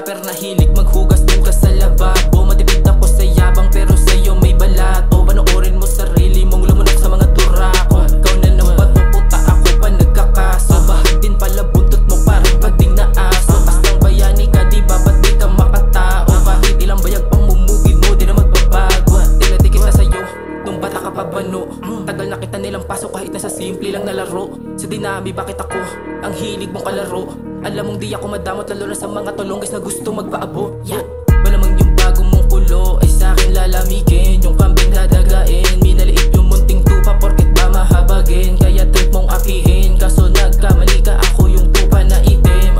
rapper na hilig maghugas-hugas sa lababo. Matipid ako sa yabang pero sa'yo may balato. Panoorin mo sarili mong lumunok sa mga durako. Ikaw na ng bato, puta ako pa nagkakaso. Bahag din pala buntot mo parang pagding na aso. Astang bayani ka diba, ba't di ka makatao? Kahit ilang bayag pang mumugid mo, di na magbabago. Tila-dikit na sa'yo, nung bata ka pa bano. Tagal na kita nilang pasok kahit nasa simple lang na laro. Sa dinami bakit ako ang hilig mong kalaro? Alam mong di ako madamot lalo na sa mga tolonggis na gusto magpaabo. Yeah. Malamang yung bago mong kulo ay sa'kin lalamigin. Yung kambing dadagain, minaliit yung munting tupa porket ba mahabagin. Kaya trip mong akihin, kaso nagkamali ka, ako yung tupa na itim.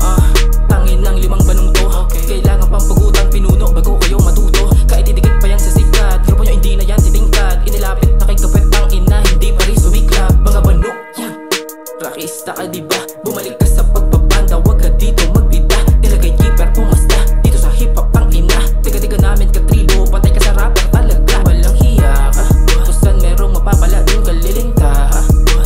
Tangin ng limang banong to, kailangan pang pagutan pinuno bago kayo matuto. Kahit idikit pa yang sisikat, grupo nyo hindi na yan titingkad. Inilapit na kay kapet ang ina, hindi pa rin sumiklap. Mga banok, yeah. Rockista ka diba, bumalik ka sa pagbabanda, wag ka dito magbida. Nilagay keeper, pumasta, dito sa hip-hop ang ina. Tiga-tiga namin katrilo, patay ka sa rapper talaga. Walang hiya ka, kusan merong mapapala dun ka lilinta.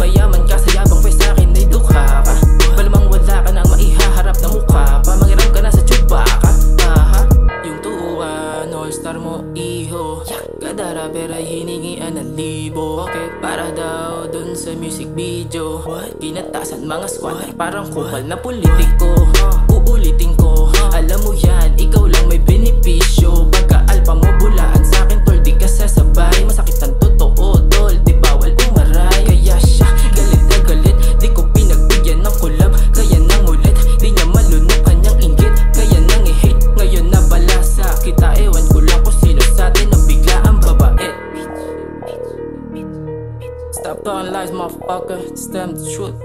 Mayaman ka sa yabang pwes sa'kin ay dukha ka. Malamang wala ka nang maihaharap na mukha pa. Mangiram ka na sa tsuba ka, yung tuwan, all-star mo iho. Kada rapper ay hiningian ng libo. Para daw dun sa music video, pinatasan mga squad parang kupal na politiko. Uulitin ko, alam mo yan, ikaw lang may benepisyo. Pagka-alpa mo bulaan sa'kin tol, di ka sasabay. Masakit ang totoo tol, di bawal umaray. Kaya siya, galit na galit, di ko pinagbigyan ng collab. Kaya nang ulit, di niya malunok kanyang inggit. Kaya nang i-hate, ngayon nabala sa kita. Ewan ko lang kung sino sa'tin ang bigla ang babait. Stop telling lies, motherfucker, it's them the truth.